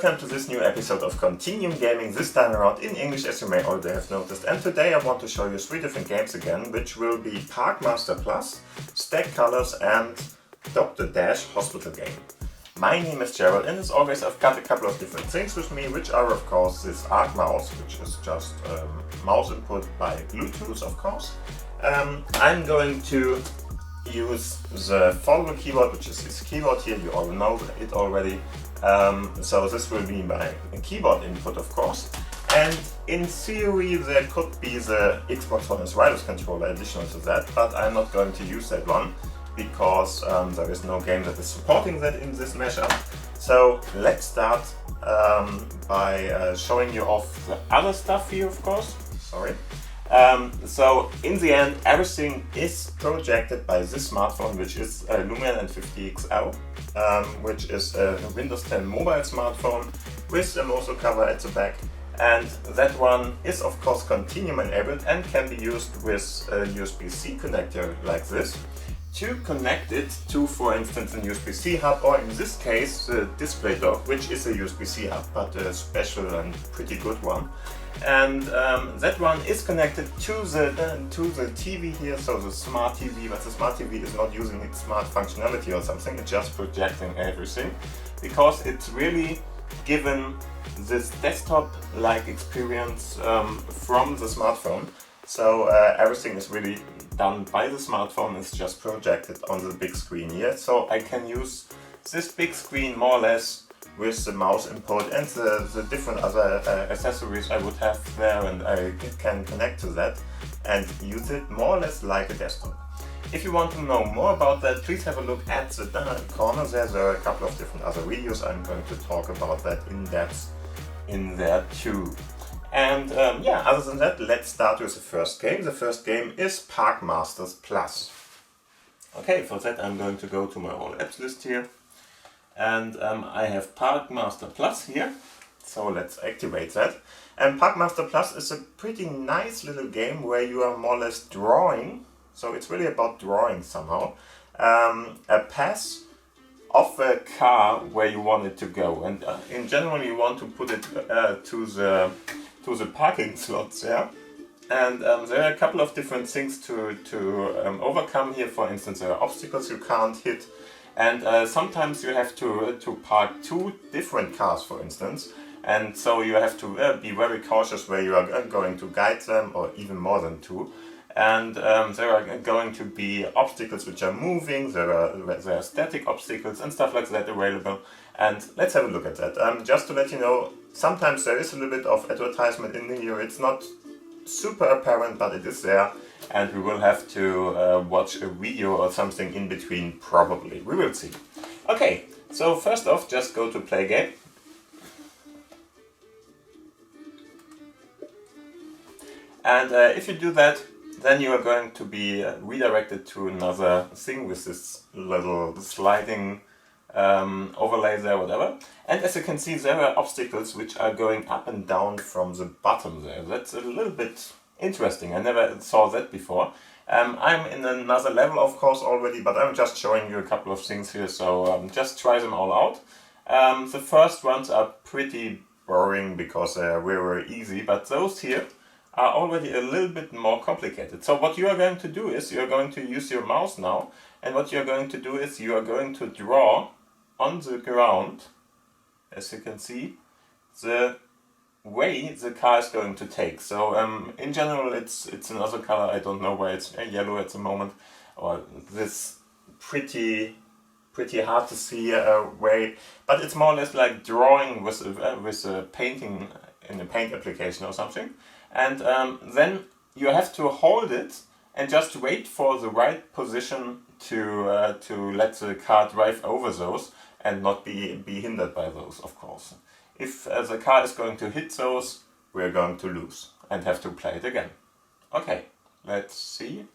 welcome to this new episode of Continuum Gaming, this time around in English as you may already have noticed. And today I want to show you 3 different games again, which will be Parkmaster Plus, Stack Colors and Dr. Dash Hospital Game. My name is Gerald and as always I've got a couple of different things with me, which are of course this Arc mouse, which is just mouse input by Bluetooth of course. I'm going to use the Foldable keyboard, which is this keyboard here, you all know it already. So this will be my keyboard input of course. And in theory there could be the Xbox One wireless controller additional to that, but I'm not going to use that one because there is no game that is supporting that in this mashup. So let's start by showing you off the other stuff here of course. Sorry. So in the end everything is projected by this smartphone, which is a Lumia 50 XL, which is a Windows 10 mobile smartphone with a Mozo cover at the back, and that one is of course Continuum enabled and can be used with a USB-C connector like this to connect it to, for instance, an USB-C hub, or in this case the display dock, which is a USB-C hub but a special and pretty good one. And that one is connected to the TV here, so the smart TV, but the smart TV is not using its smart functionality or something, it's just projecting everything, because it's really given this desktop-like experience from the smartphone. So everything is really done by the smartphone, it's just projected on the big screen here. So I can use this big screen more or less with the mouse input and the different other accessories I would have there, and I can connect to that and use it more or less like a desktop. If you want to know more about that, please have a look at the corner there. There are a couple of different other videos. I'm going to talk about that in depth in there too. And yeah, other than that, let's start with the first game. The first game is Parkmasters Plus. Okay, for that I'm going to go to my all apps list here. And I have Parkmaster Plus here, so let's activate that. And Parkmaster Plus is a pretty nice little game where you are more or less drawing, so it's really about drawing somehow, a path of a car where you want it to go. And in general you want to put it to the parking slots there. And there are a couple of different things to overcome here. For instance, there are obstacles you can't hit. And sometimes you have to park 2 different cars, for instance, and so you have to be very cautious where you are going to guide them, or even more than 2. And there are going to be obstacles which are moving, there are static obstacles and stuff like that available. And let's have a look at that. Just to let you know, sometimes there is a little bit of advertisement in here. It's not super apparent, but it is there. And we will have to watch a video or something in between, probably. We will see. Okay, so first off, just go to play game. And if you do that, then you are going to be redirected to another thing with this little sliding overlay there, whatever. And as you can see, there are obstacles which are going up and down from the bottom there. That's a little bit interesting, I never saw that before. I'm in another level of course already, but I'm just showing you a couple of things here, so just try them all out. The first ones are pretty boring because they are very easy, but those here are already a little bit more complicated. So what you are going to do is you are going to use your mouse now, and what you are going to do is you are going to draw on the ground, as you can see, the way the car is going to take. So in general it's another color, I don't know why it's yellow at the moment, or this pretty hard to see way, but it's more or less like drawing with a painting in a paint application or something. And then you have to hold it and just wait for the right position to let the car drive over those and not be hindered by those, of course. If the car is going to hit those, we're going to lose and have to play it again. Okay, let's see.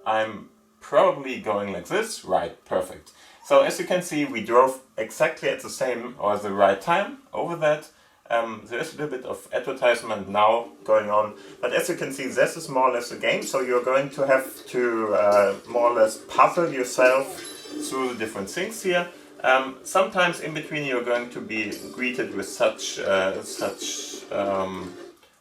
I'm probably going like this. Right, perfect. So as you can see, we drove exactly at the same or the right time over that. There is a little bit of advertisement now going on, but as you can see, this is more or less a game, so you're going to have to more or less puzzle yourself through the different things here. Sometimes in between you're going to be greeted with such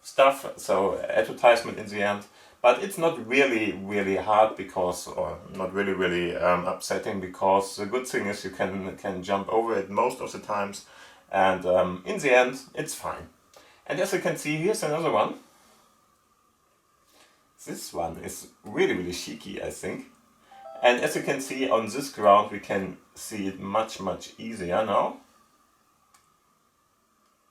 stuff, so advertisement in the end. But it's not really hard because, or not really upsetting, because the good thing is you can jump over it most of the times, and in the end it's fine. And as you can see, here's another one. This one is really cheeky, I think. And as you can see on this ground, we can see it much easier now.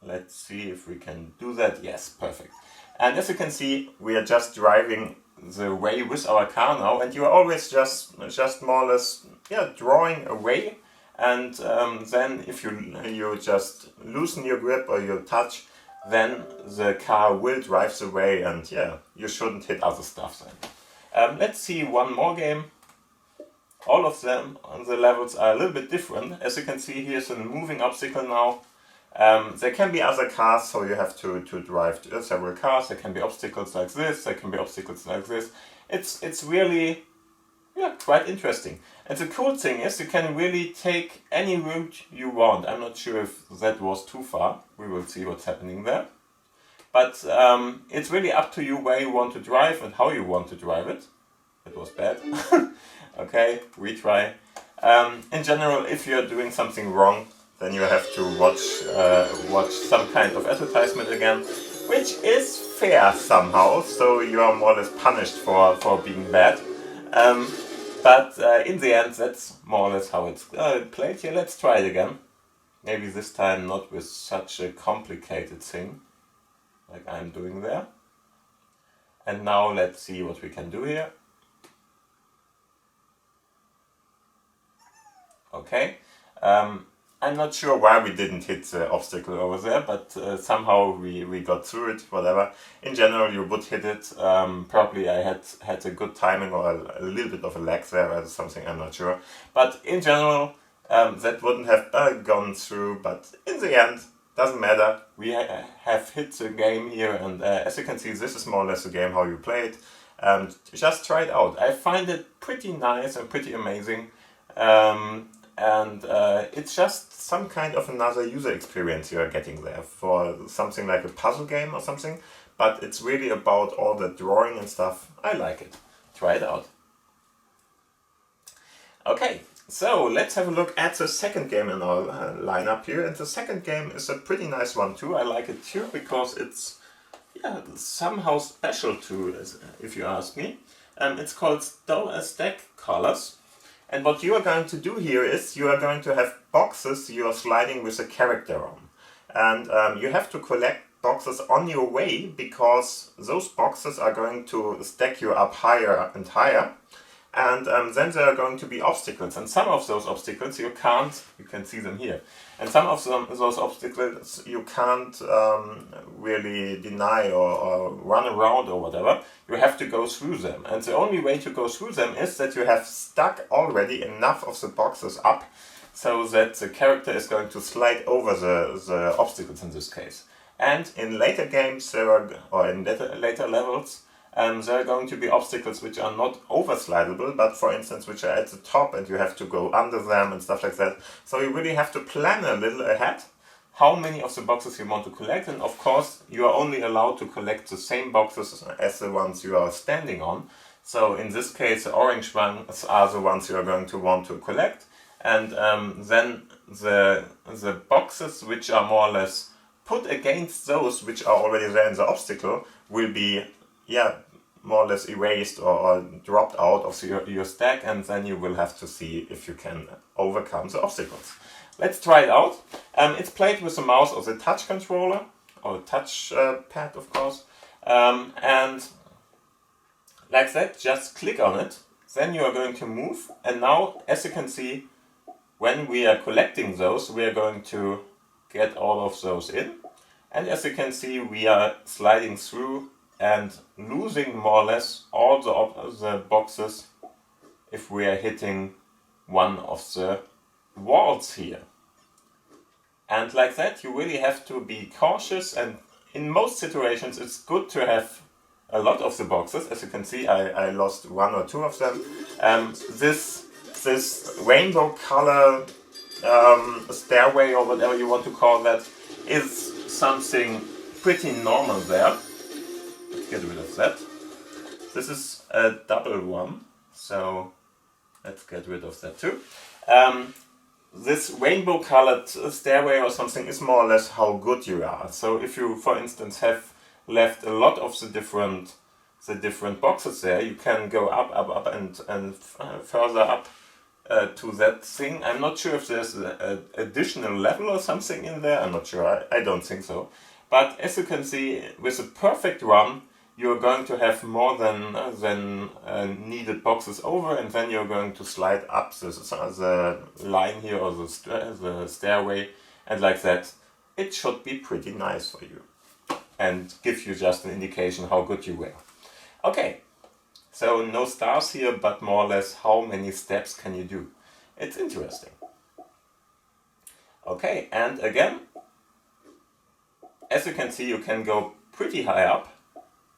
Let's see if we can do that. Yes, perfect. And as you can see, we are just driving the way with our car now, and you are always just more or less, yeah, drawing away. And then if you just loosen your grip or your touch, then the car will drive the way, and yeah, you shouldn't hit other stuff then. Let's see one more game. All of them, the levels are a little bit different. As you can see, here's a moving obstacle now. There can be other cars, so you have to drive several cars. There can be obstacles like this, there can be obstacles like this. It's really, yeah, quite interesting. And the cool thing is you can really take any route you want. I'm not sure if that was too far. We will see what's happening there. But it's really up to you where you want to drive and how you want to drive it. That was bad. Okay, retry. In general, if you're doing something wrong, then you have to watch some kind of advertisement again, which is fair somehow, so you are more or less punished for being bad. But in the end, that's more or less how it's played. Here, let's try it again. Maybe this time not with such a complicated thing, like I'm doing there. And now let's see what we can do here. Okay. I'm not sure why we didn't hit the obstacle over there, but somehow we got through it, whatever. In general, you would hit it. Probably I had a good timing or a little bit of a lag there or something, I'm not sure. But in general, that wouldn't have gone through, but in the end, doesn't matter. We have hit the game here, and as you can see, this is more or less the game how you play it. Just try it out. I find it pretty nice and pretty amazing. And it's just some kind of another user experience you are getting there for something like a puzzle game or something, but it's really about all the drawing and stuff. I like it. Try it out. Okay, so let's have a look at the second game in our lineup here, and the second game is a pretty nice one too. I like it too because it's, yeah, somehow special too, if you ask me. It's called Stack Colors. And what you are going to do here is you are going to have boxes you are sliding with a character on. And you have to collect boxes on your way because those boxes are going to stack you up higher and higher. And then there are going to be obstacles. And some of those obstacles you can see them here. And some of those obstacles you can't really deny or run around or whatever. You have to go through them. And the only way to go through them is that you have stuck already enough of the boxes up so that the character is going to slide over the obstacles in this case. And in later games, or in later levels, there are going to be obstacles which are not over-slidable, but for instance which are at the top and you have to go under them and stuff like that. So you really have to plan a little ahead how many of the boxes you want to collect, and of course you are only allowed to collect the same boxes as the ones you are standing on. So in this case the orange ones are the ones you are going to want to collect, and then the boxes which are more or less put against those which are already there in the obstacle will be, yeah, more or less erased or dropped out of your stack, and then you will have to see if you can overcome the obstacles. Let's try it out. It's played with the mouse or the touch controller, or touch pad of course, and like that, just click on it, then you are going to move, and now as you can see, when we are collecting those, we are going to get all of those in, and as you can see, we are sliding through and losing more or less all the boxes if we are hitting one of the walls here. And like that you really have to be cautious, and in most situations it's good to have a lot of the boxes. As you can see, I lost one or two of them. This rainbow color stairway or whatever you want to call that is something pretty normal there. Let's get rid of that. This is a double one, so let's get rid of that too. This rainbow colored stairway or something is more or less how good you are. So if you, for instance, have left a lot of the different boxes there, you can go up and further up to that thing. I'm not sure if there's an additional level or something in there. I'm not sure. I don't think so. But as you can see, with a perfect run, you're going to have more than needed boxes over, and then you're going to slide up the line here or the stairway, and like that. It should be pretty nice for you and give you just an indication how good you were. Okay, so no stars here, but more or less how many steps can you do. It's interesting. Okay, and again, as you can see, you can go pretty high up.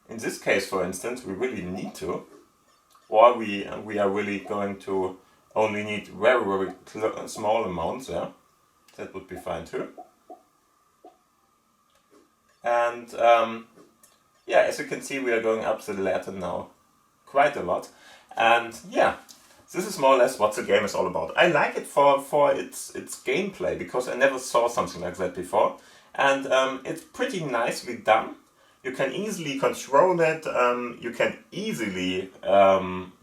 In this case, for instance, we really need to, or we are really going to only need very small amounts there. That would be fine too. And yeah, as you can see, we are going up the ladder now quite a lot. And yeah, this is more or less what the game is all about. I like it for its gameplay, because I never saw something like that before. And it's pretty nicely done. You can easily control it, you can easily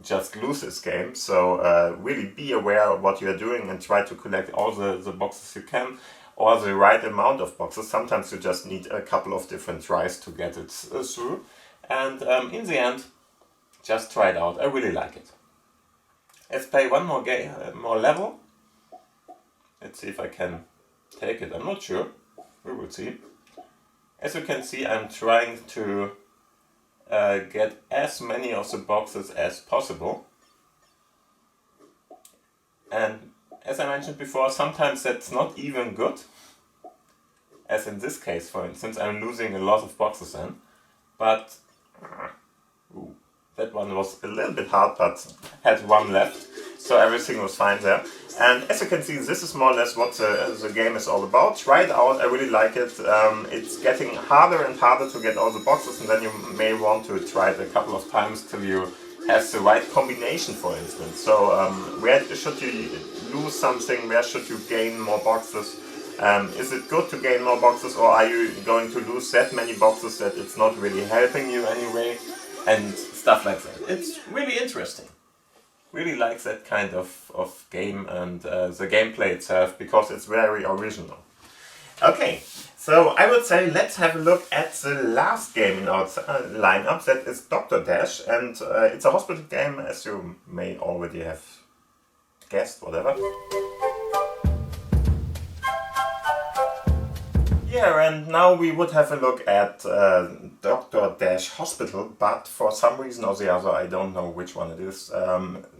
just lose this game, so really be aware of what you are doing and try to collect all the boxes you can, or the right amount of boxes. Sometimes you just need a couple of different tries to get it through, and in the end, just try it out. I really like it. Let's play one more level. Let's see if I can take it, I'm not sure, we will see. As you can see, I'm trying to get as many of the boxes as possible. And as I mentioned before, sometimes that's not even good. As in this case, for instance, I'm losing a lot of boxes then. But that one was a little bit hard, but had one left. So everything was fine there. And as you can see, this is more or less what the game is all about. Try it out, I really like it. It's getting harder and harder to get all the boxes, and then you may want to try it a couple of times till you have the right combination, for instance. So where should you lose something, where should you gain more boxes? Is it good to gain more boxes, or are you going to lose that many boxes that it's not really helping you anyway? And stuff like that. It's really interesting. Really like that kind of game and the gameplay itself, because it's very original. Okay, so I would say let's have a look at the last game in our lineup. That is Dr. Dash, and it's a hospital game, as you may already have guessed, whatever. Yeah, and now we would have a look at Dr. Dash Hospital, but for some reason or the other, I don't know which one it is,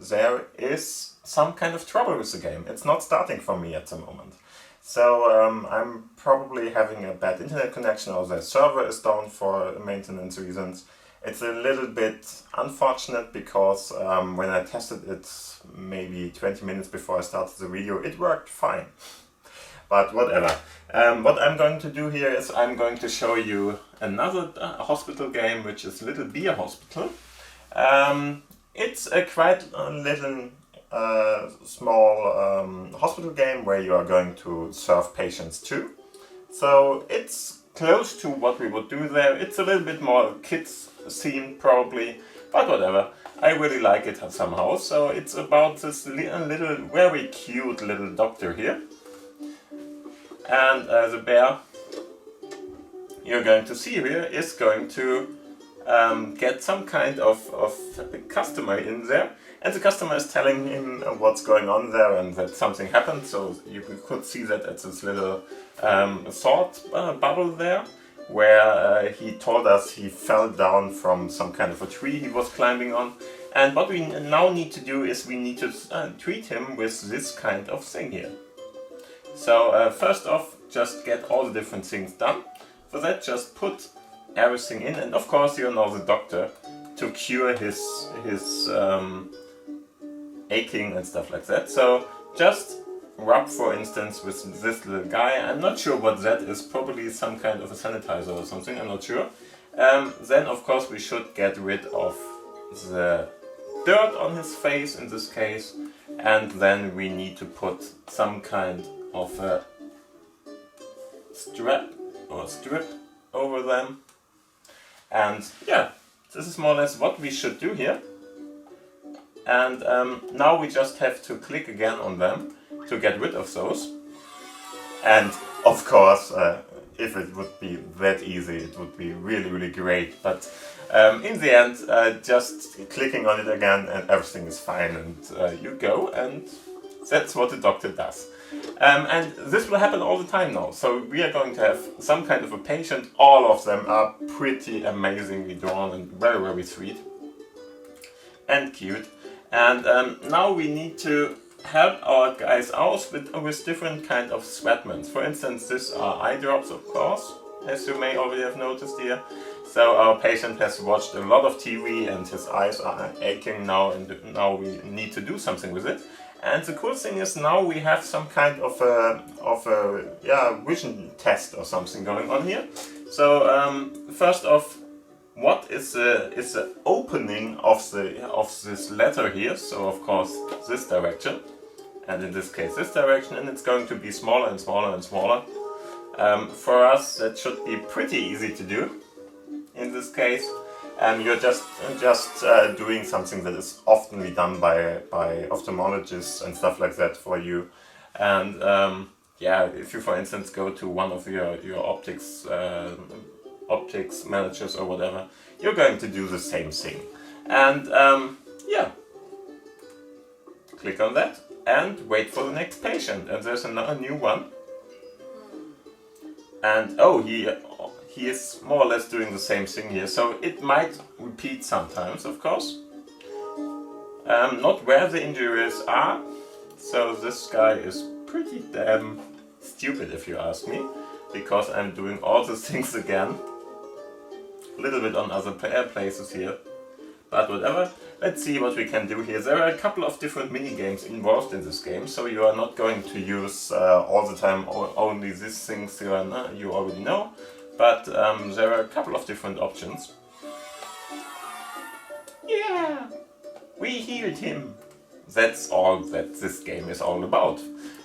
there is some kind of trouble with the game. It's not starting for me at the moment. So I'm probably having a bad internet connection, or the server is down for maintenance reasons. It's a little bit unfortunate, because when I tested it maybe 20 minutes before I started the video, it worked fine. But whatever. What I'm going to do here is I'm going to show you another hospital game, which is Little Beer Hospital. It's a quite little small hospital game where you are going to serve patients too. So it's close to what we would do there. It's a little bit more kids themed probably, but whatever. I really like it somehow. So it's about this little, very cute little doctor here. And the bear you're going to see here is going to get some kind of customer in there, and the customer is telling him what's going on there and that something happened. So you could see that at this little thought bubble there, where he told us he fell down from some kind of a tree he was climbing on. And what we now need to do is we need to treat him with this kind of thing here. So first off, just get all the different things done. For that, just put everything in, and of course you're now the doctor to cure his aching and stuff like that. So just rub, for instance, with this little guy. I'm not sure what that is, probably some kind of a sanitizer or something, I'm not sure. Then of course we should get rid of the dirt on his face in this case, and then we need to put some kind of a strap or strip over them. And yeah, this is more or less what we should do here. And now we just have to click again on them to get rid of those. And of course, if it would be that easy, it would be really, really great. But in the end, just clicking on it again and everything is fine, and you go, and that's what the doctor does. And this will happen all the time now. So we are going to have some kind of a patient. All of them are pretty amazingly drawn and very, very sweet and cute. And now we need to help our guys out with different kind of sweatments. For instance, these are eye drops, of course, as you may already have noticed here. So our patient has watched a lot of TV and his eyes are aching now, and now we need to do something with it. And the cool thing is now we have some kind of a vision test or something going on here. So first off, what is the opening of this letter here? So of course this direction, and in this case this direction, and it's going to be smaller and smaller and smaller. For us that should be pretty easy to do in this case. And you're just doing something that is often done by ophthalmologists and stuff like that for you. And yeah, if you for instance go to one of your optics managers or whatever, you're going to do the same thing. And yeah, click on that and wait for the next patient. And there's another new one. And oh, he is more or less doing the same thing here, so it might repeat sometimes, of course. Not where the injuries are, so this guy is pretty damn stupid if you ask me, because I'm doing all the things again. A little bit on other places here, but whatever. Let's see what we can do here. There are a couple of different mini games involved in this game, so you are not going to use all the time only these things you already know. But there are a couple of different options. Yeah! We healed him! That's all that this game is all about.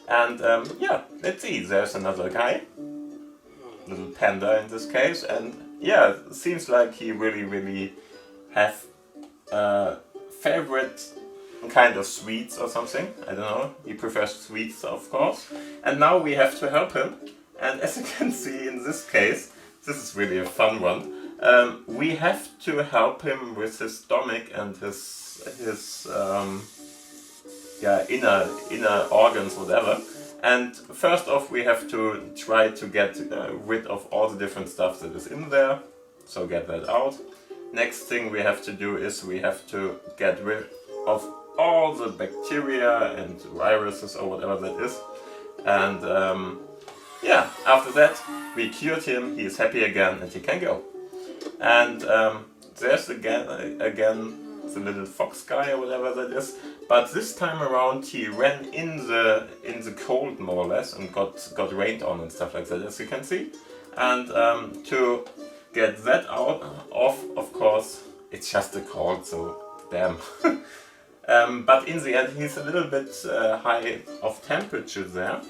And yeah, let's see, there's another guy. Little panda in this case, and yeah, seems like he really have favorite kind of sweets or something. I don't know, he prefers sweets of course. And now we have to help him. And as you can see in this case, this is really a fun one. We have to help him with his stomach and his inner organs, whatever. And first off, we have to try to get rid of all the different stuff that is in there. So get that out. Next thing we have to do is we have to get rid of all the bacteria and viruses or whatever that is. And yeah, after that we cured him, he is happy again and he can go. And there's again the little fox guy or whatever that is, but this time around he ran in the cold more or less and got rained on and stuff like that, as you can see. And to get that out of course, it's just a cold, so damn. But in the end he's a little bit high of temperature there,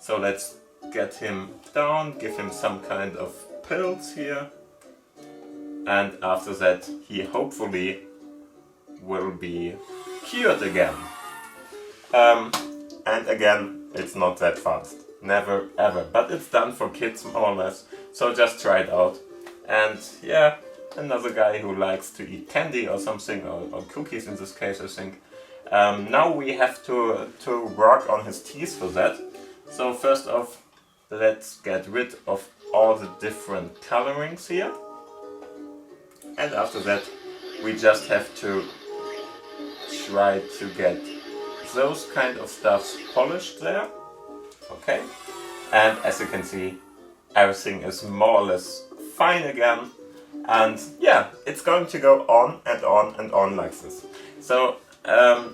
so let's get him down, give him some kind of pills here, and after that he hopefully will be cured again. And again, it's not that fast, never ever, but it's done for kids more or less, so just try it out. And yeah, another guy who likes to eat candy or something, or cookies in this case I think. Now we have to work on his teeth for that. So first off, let's get rid of all the different colorings here. And after that, we just have to try to get those kind of stuffs polished there. Okay. And as you can see, everything is more or less fine again. And yeah, it's going to go on and on and on like this. So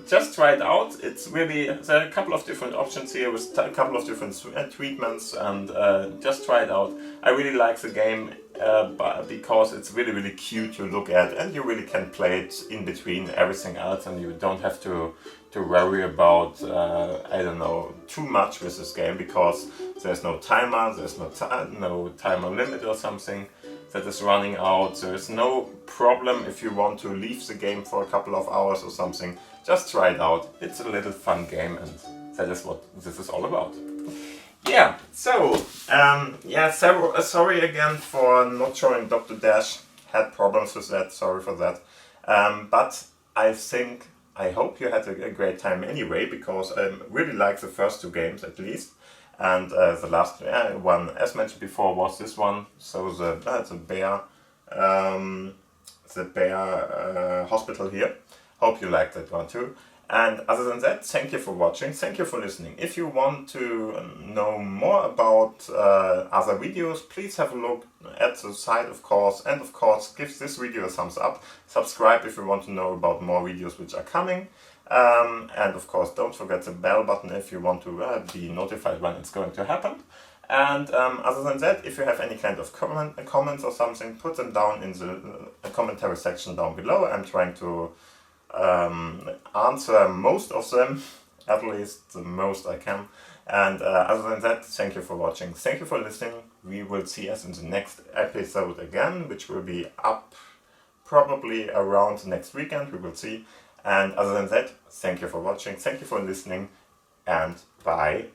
just try it out. It's really, there are a couple of different options here with a couple of different treatments, and just try it out. I really like the game because it's really, really cute to look at, and you really can play it in between everything else, and you don't have to worry about, I don't know, too much with this game, because there's no timer, there's no timer limit or something that is running out. There is no problem if you want to leave the game for a couple of hours or something. Just try it out. It's a little fun game, and that is what this is all about. Yeah, so, sorry again for not showing Dr. Dash. Had problems with that, sorry for that. But I hope you had a great time anyway, because I really like the first two games at least. And the last one, as mentioned before, was this one. So the bear hospital here. Hope you liked that one too. And other than that, thank you for watching, thank you for listening. If you want to know more about other videos, please have a look at the site, of course. And of course, give this video a thumbs up. Subscribe if you want to know about more videos which are coming. And of course, don't forget the bell button if you want to be notified when it's going to happen. And other than that, if you have any kind of comments or something, put them down in the commentary section down below. I'm trying to answer most of them, at least the most I can. And other than that, thank you for watching, thank you for listening. We will see us in the next episode again, which will be up probably around next weekend, we will see. And other than that, thank you for watching, thank you for listening, and bye.